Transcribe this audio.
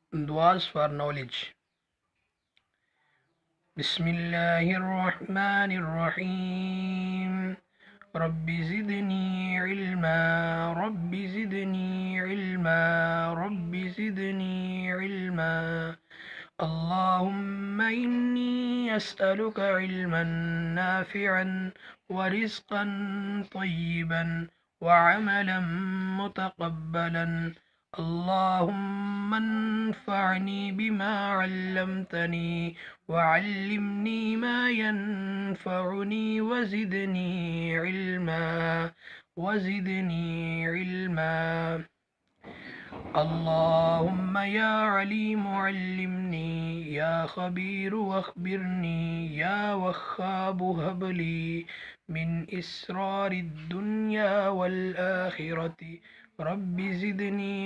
Duas for knowledge. بسم الله الرحمن الرحيم. رب زدني علما. رب زدني علما. رب زدني علما. اللهم إني أسألك علما نافعا ورزقا طيبا وعملا متقبلا. اللهم انفعني بما علمتني وعلمني ما ينفعني وزدني علما. اللهم يا عليم علمني، يا خبير أخبرني، يا وهاب هب لي من إسرار الدنيا والآخرة. رب زدني